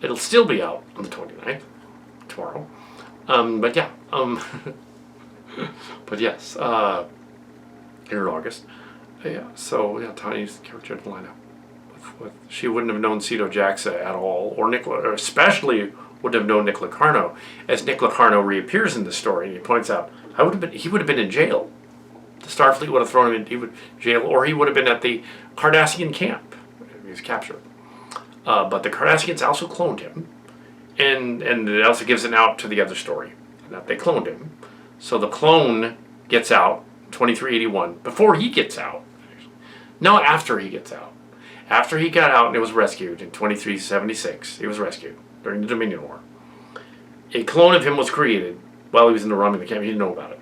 A: It'll still be out on the 29th, tomorrow. But yeah. But yes, here in August. Yeah, so Tawny's character in the lineup. She wouldn't have known Cito Jackson at all, or especially wouldn't have known Nick Locarno, as Nick Locarno reappears in the story, and he points out, he would have been in jail. The Starfleet would have thrown him in jail, or he would have been at the Cardassian camp. He was captured. But the Cardassians also cloned him, and it also gives an out to the other story that they cloned him. So the clone gets out 2381 before he gets out. No, after he gets out. After he got out and it was rescued in 2376, he was rescued during the Dominion War. A clone of him was created while he was in the Romulan camp. He didn't know about it.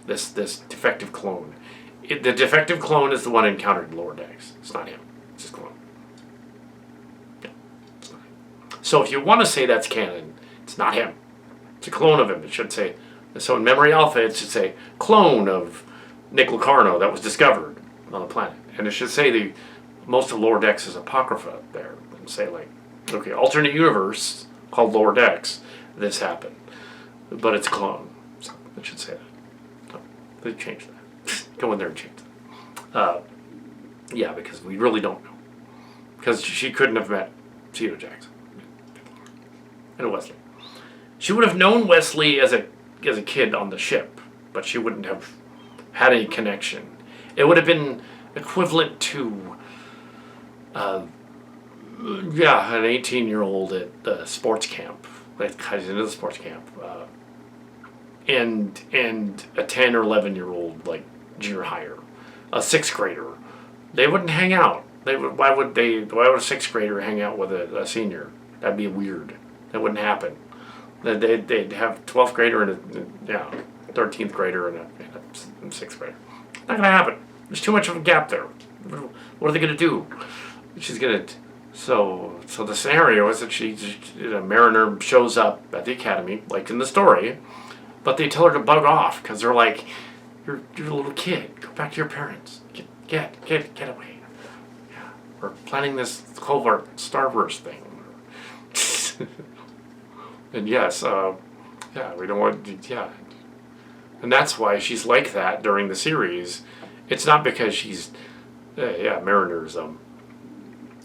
A: This defective clone. The defective clone is the one encountered in Lower Decks. It's not him. It's his clone. Yeah, it's not him. So if you want to say that's canon, it's not him. It's a clone of him. It should say. So in Memory Alpha, it should say clone of Nick Locarno that was discovered on the planet, and it should say most of Lower Decks is apocrypha there, and say like, okay, alternate universe called Lower Decks, this happened, but it's a clone. So it should say that. No, they changed that. Go in there and change that. Yeah, because we really don't know, because she couldn't have met Cito Jackson and Wesley. She would have known Wesley as a kid on the ship, but she wouldn't have had any connection. It would have been equivalent to, an 18-year-old at the sports camp, like he's into the sports camp, and a 10 or 11-year-old like junior higher, a 6th grader. They wouldn't hang out. Why would a 6th grader hang out with a senior? That'd be weird. That wouldn't happen. They'd have 12th grader and a 13th grader and a 6th grader. Not gonna happen. There's too much of a gap there. What are they gonna do? She's gonna. So the scenario is that a Mariner shows up at the academy, like in the story, but they tell her to bug off because they're like, you're a little kid. Go back to your parents. Get away. Yeah, we're planning this covert Starburst thing. And yes, we don't want, and that's why she's like that during the series. It's not because she's, Mariner's,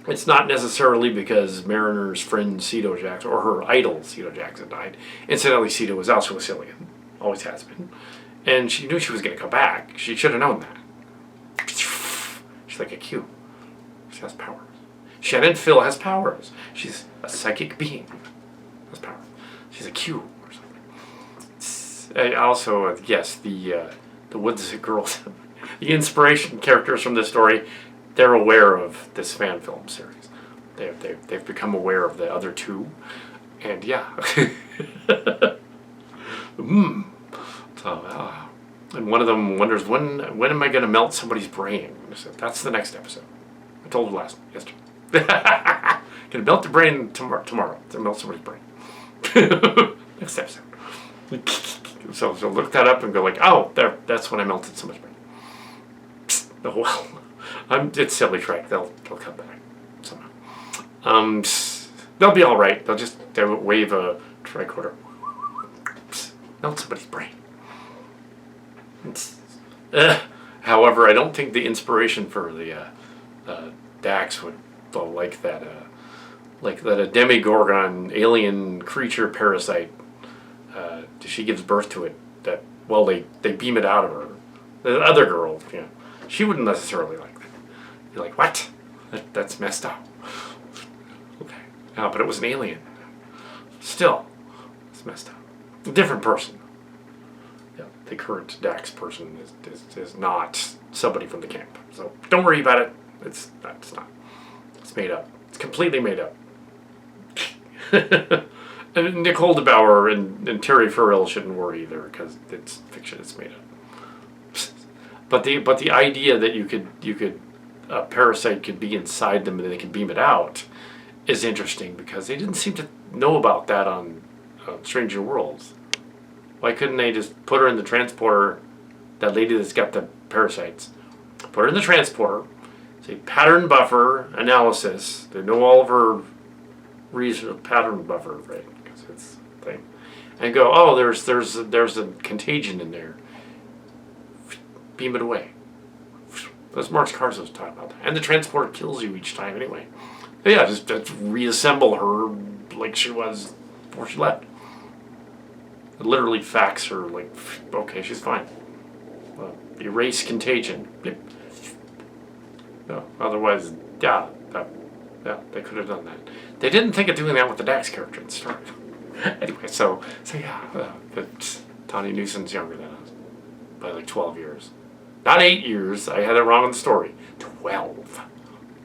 A: it's not necessarily because Mariner's friend Cito Jackson, or her idol Cito Jackson died. Incidentally, Cito was also a Cillian, always has been. And she knew she was going to come back. She should have known that. She's like a Q. She has powers. Shannon Phil has powers. She's a psychic being. Has powers. She's a Q or something. Also, yes, the Woods girls, the inspiration characters from this story, they're aware of this fan film series. They've become aware of the other two, and yeah. And one of them wonders when am I going to melt somebody's brain? So that's the next episode. I told her yesterday. Gonna melt the brain tomorrow. To melt somebody's brain. Next episode. So look that up and go like, oh, that's when I melted somebody's brain. Oh well, it's silly Trek. They'll come back somehow. They'll be all right. They'll wave a tricorder. Melt somebody's brain. However, I don't think the inspiration for the Dax would like that a demigorgon alien creature parasite. She gives birth to it. They beam it out of her. The other girl, she wouldn't necessarily like that. You're like, what? That's messed up. Okay, but it was an alien. Still, it's messed up. A different person. Yeah, the current Dax person is not somebody from the camp. So don't worry about it. It's not. It's made up. It's completely made up. And Nick Holdebauer and Terry Farrell shouldn't worry either because it's fiction. It's made up. But the idea that you could a parasite could be inside them and they could beam it out is interesting because they didn't seem to know about that on Stranger Worlds. Why couldn't they just put her in the transporter? That lady that's got the parasites, put her in the transporter. Say pattern buffer analysis. They know all of her reason of pattern buffer, right? Because it's a thing. And go, oh, there's a contagion in there. Beam it away. That's Mark Scarzo's talking about that. And the transporter kills you each time anyway. But yeah, just reassemble her like she was before she left. It literally fax her like, okay, she's fine. erase contagion. Yep. No, otherwise, yeah, they could have done that. They didn't think of doing that with the Dax character at the start. Anyway, so yeah, but Tawny Newsom's younger than us by like 12 years. Not 8 years. I had it wrong in the story. 12.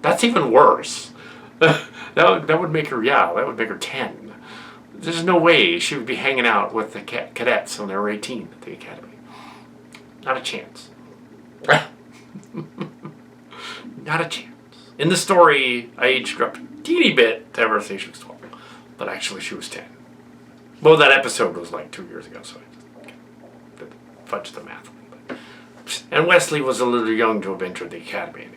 A: That's even worse. that would make her, that would make her 10. There's no way she would be hanging out with the cadets when they were 18 at the academy. Not a chance. Not a chance. In the story, I aged her up a teeny bit to ever say she was 12. But actually she was 10. Well, that episode was like 2 years ago, so I just fudged the math. And Wesley was a little young to have entered the academy anyway.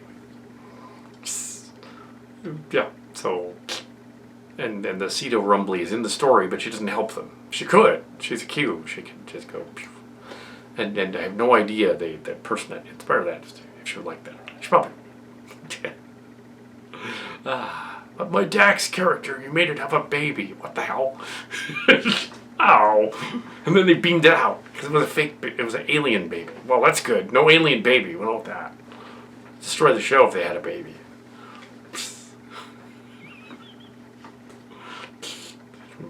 A: Yeah, so... And the Cedo Rumbly is in the story, but she doesn't help them. She could. She's a Q. She can just go... And I have no idea that person that inspired that, if she would like that. She probably... But my Dax character, you made it have a baby. What the hell? Ow. And then they beamed it out, because it was a fake, it was an alien baby. Well, that's good. No alien baby. We don't want that. Destroy the show if they had a baby.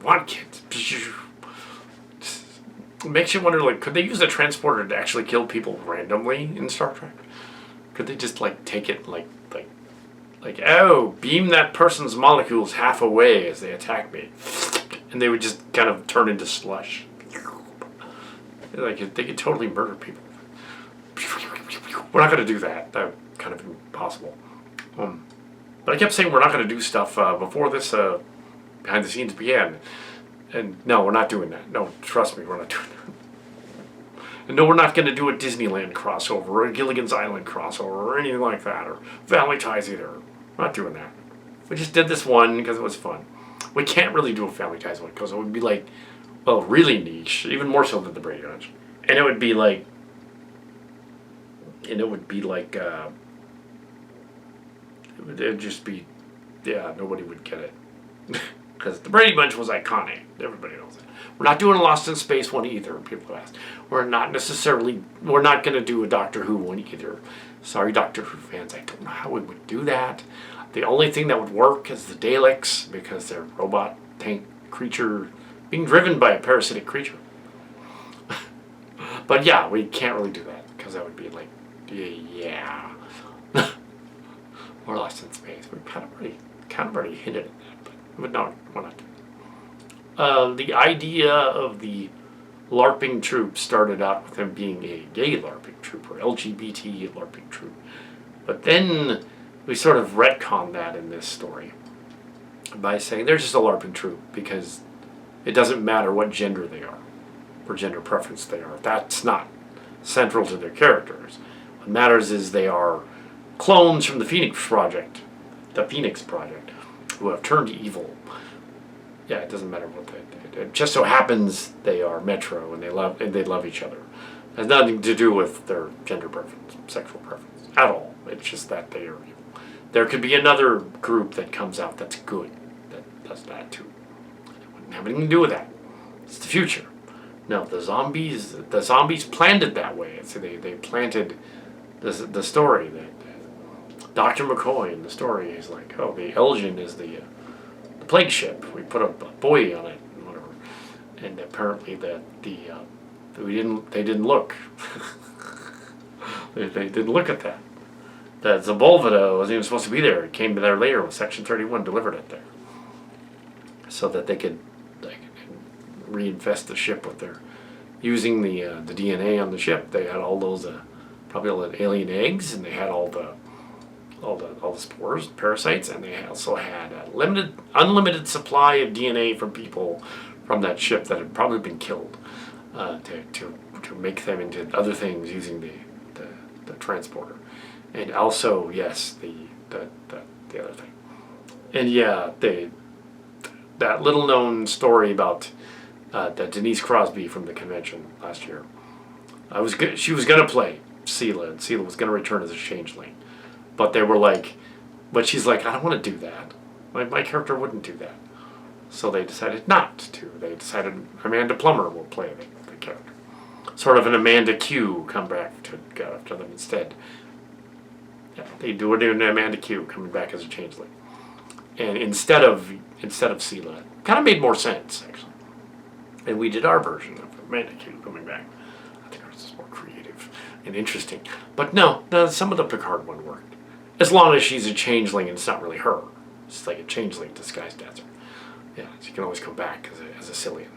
A: Want kids. It makes you wonder, like, could they use a transporter to actually kill people randomly in Star Trek? Could they just, like, take it, like, oh, beam that person's molecules half away as they attack me. And they would just kind of turn into slush. Like, they could totally murder people. We're not going to do that. That's kind of impossible. But I kept saying we're not going to do stuff before this behind the scenes began. And no, we're not doing that. No, trust me, we're not doing that. And no, we're not going to do a Disneyland crossover or a Gilligan's Island crossover or anything like that, or Valley Ties either. We're not doing that. We just did this one because it was fun. We can't really do a Family Ties one because it would be like, well, really niche, even more so than the Brady Bunch. And it would be like, it would just be, nobody would get it. Because the Brady Bunch was iconic. Everybody knows it. We're not doing a Lost in Space one either, people have asked. We're not going to do a Doctor Who one either. Sorry, Doctor Who fans, I don't know how we would do that. The only thing that would work is the Daleks, because they're robot tank creature being driven by a parasitic creature. But yeah, we can't really do that, because that would be like, yeah. Or Lost in Space. We kind of already hinted at that, but no, we're not doing that. The idea of the LARPing troop started out with them being a gay LARPing troop, or LGBT LARPing troop. But then we sort of retconned that in this story by saying they're just a LARPing troop because it doesn't matter what gender they are or gender preference they are. That's not central to their characters. What matters is they are clones from the Phoenix Project, who have turned evil. Yeah, it doesn't matter what they do. It just so happens they are Metro and they love each other. It has nothing to do with their gender preference, sexual preference at all. It's just that they are evil. There could be another group that comes out that's good, that does that too. It wouldn't have anything to do with that. It's the future. No, the zombies planned it that way. So they planted the story that Dr. McCoy in the story is like, oh, the Elgin is the plague ship. We put a buoy on it and whatever. And apparently they didn't look. they didn't look at that. That Zabulveda wasn't even supposed to be there. It came there later when Section 31 delivered it there. So that they could reinfest the ship with their, using the DNA on the ship. They had all those, probably all the alien eggs, and they had all the spores, parasites, and they also had a unlimited supply of DNA from people from that ship that had probably been killed to make them into other things using the transporter. And also, yes, the other thing. And yeah, that little known story about that Denise Crosby from the convention last year. She was gonna play Sela, and Sela was gonna return as a changeling. But they were like, but she's like, I don't want to do that. My character wouldn't do that. So they decided not to. They decided Amanda Plummer will play the character. sort of an Amanda Q come back to go after them instead. Yeah, they do it in Amanda Q coming back as a changeling, and instead of Sela, kind of made more sense actually. And we did our version of Amanda Q coming back. I think ours is more creative and interesting. But no, some of the Picard one worked, as long as she's a changeling and it's not really her. It's like a changeling disguised as her. Yeah, she can always come back as a Cillian.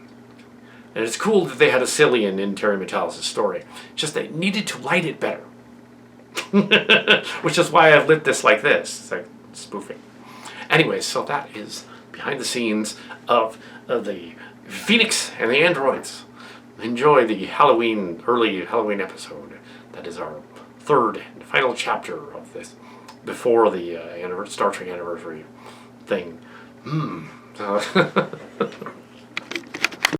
A: And it's cool that they had a Cillian in Terry Matalas' story. Just they needed to light it better. Which is why I've lit this like this. It's like spoofing. Anyway, so that is behind the scenes of the Phoenix and the Androids. Enjoy the early Halloween episode. That is our third and final chapter of this before the Star Trek anniversary thing.